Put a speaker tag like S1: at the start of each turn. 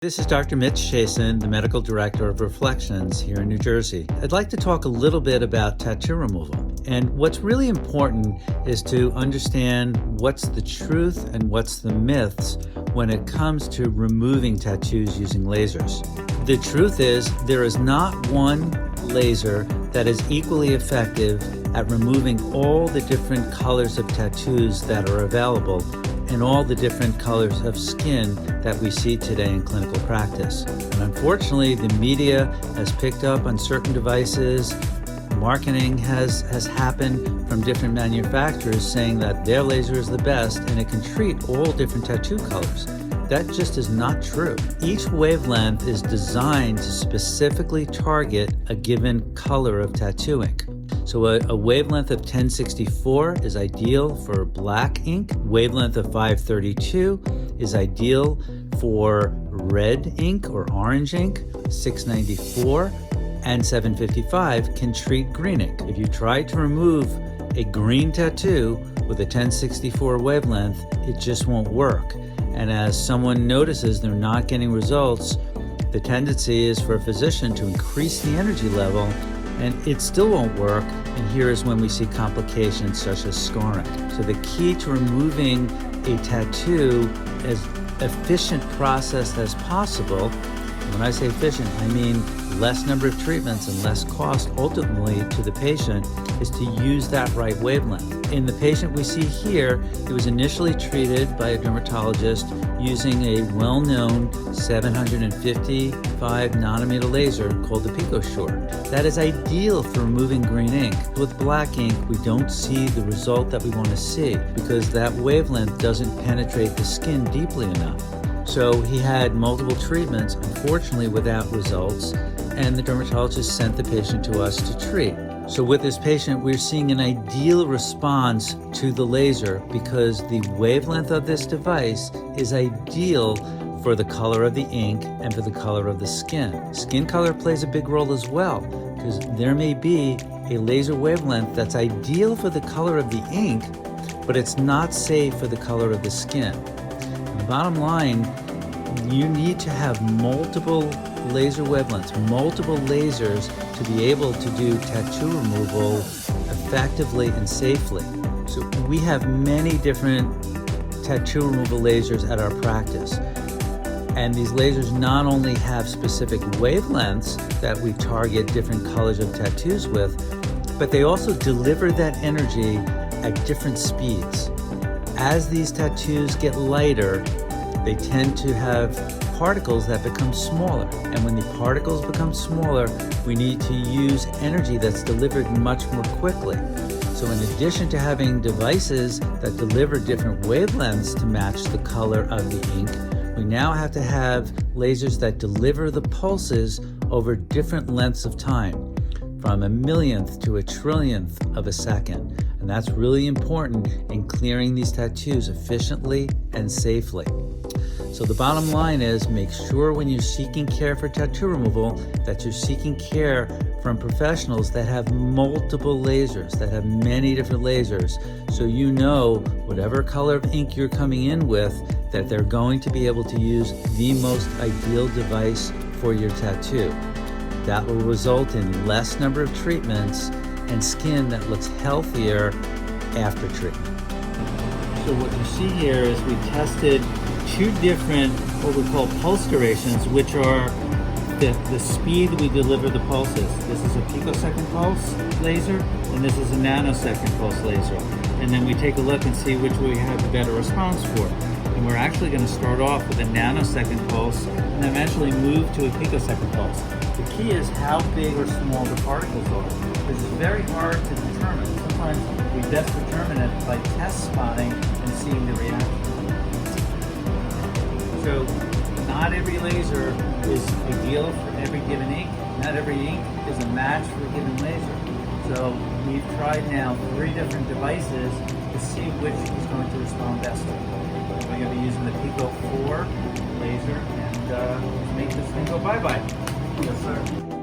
S1: This is Dr. Mitch Chasin, the Medical Director of Reflections here in New Jersey. I'd like to talk a little bit about tattoo removal. And what's really important is to understand what's the truth and what's the myths when it comes to removing tattoos using lasers. The truth is there is not one laser that is equally effective at removing all the different colors of tattoos that are available and all the different colors of skin that we see today in clinical practice. And unfortunately, the media has picked up on certain devices. Marketing has happened from different manufacturers saying that their laser is the best and it can treat all different tattoo colors. That just is not true. Each wavelength is designed to specifically target a given color of tattoo ink. So a wavelength of 1064 is ideal for black ink. Wavelength of 532 is ideal for red ink or orange ink. 694 and 755 can treat green ink. If you try to remove a green tattoo with a 1064 wavelength, it just won't work. And as someone notices they're not getting results, the tendency is for a physician to increase the energy level, and it still won't work. And here is when we see complications such as scarring. So the key to removing a tattoo as efficient process as possible, and when I say efficient, I mean less number of treatments and less cost ultimately to the patient, is to use that right wavelength. In the patient we see here, he was initially treated by a dermatologist using a well-known 755 nanometer laser called the PicoSure. That is ideal for removing green ink. With black ink, we don't see the result that we want to see because that wavelength doesn't penetrate the skin deeply enough. So he had multiple treatments, unfortunately without results, and the dermatologist sent the patient to us to treat. So with this patient, we're seeing an ideal response to the laser because the wavelength of this device is ideal for the color of the ink and for the color of the skin. Skin color plays a big role as well because there may be a laser wavelength that's ideal for the color of the ink, but it's not safe for the color of the skin. And the bottom line, you need to have multiple laser wavelengths, multiple lasers to be able to do tattoo removal effectively and safely. So we have many different tattoo removal lasers at our practice. And these lasers not only have specific wavelengths that we target different colors of tattoos with, but they also deliver that energy at different speeds. As these tattoos get lighter, they tend to have particles that become smaller. And when the particles become smaller, we need to use energy that's delivered much more quickly. So in addition to having devices that deliver different wavelengths to match the color of the ink, we now have to have lasers that deliver the pulses over different lengths of time, from a millionth to a trillionth of a second. And that's really important in clearing these tattoos efficiently and safely. So the bottom line is make sure when you're seeking care for tattoo removal that you're seeking care from professionals that have multiple lasers, that have many different lasers, so you know whatever color of ink you're coming in with, that they're going to be able to use the most ideal device for your tattoo. That will result in less number of treatments and skin that looks healthier after treatment. So what you see here is we tested two different what we call pulse durations, which are the speed we deliver the pulses. This is a picosecond pulse laser, and this is a nanosecond pulse laser. And then we take a look and see which we have a better response for. And we're actually going to start off with a nanosecond pulse and eventually move to a picosecond pulse. The key is how big or small the particles are. This is very hard to determine. Sometimes we best determine it by test spotting and seeing the reaction. So not every laser is ideal for every given ink. Not every ink is a match for a given laser. So we've tried now 3 different devices to see which is going to respond best. We're going to be using the Pico 4 laser and make this thing go bye-bye. Yes, sir.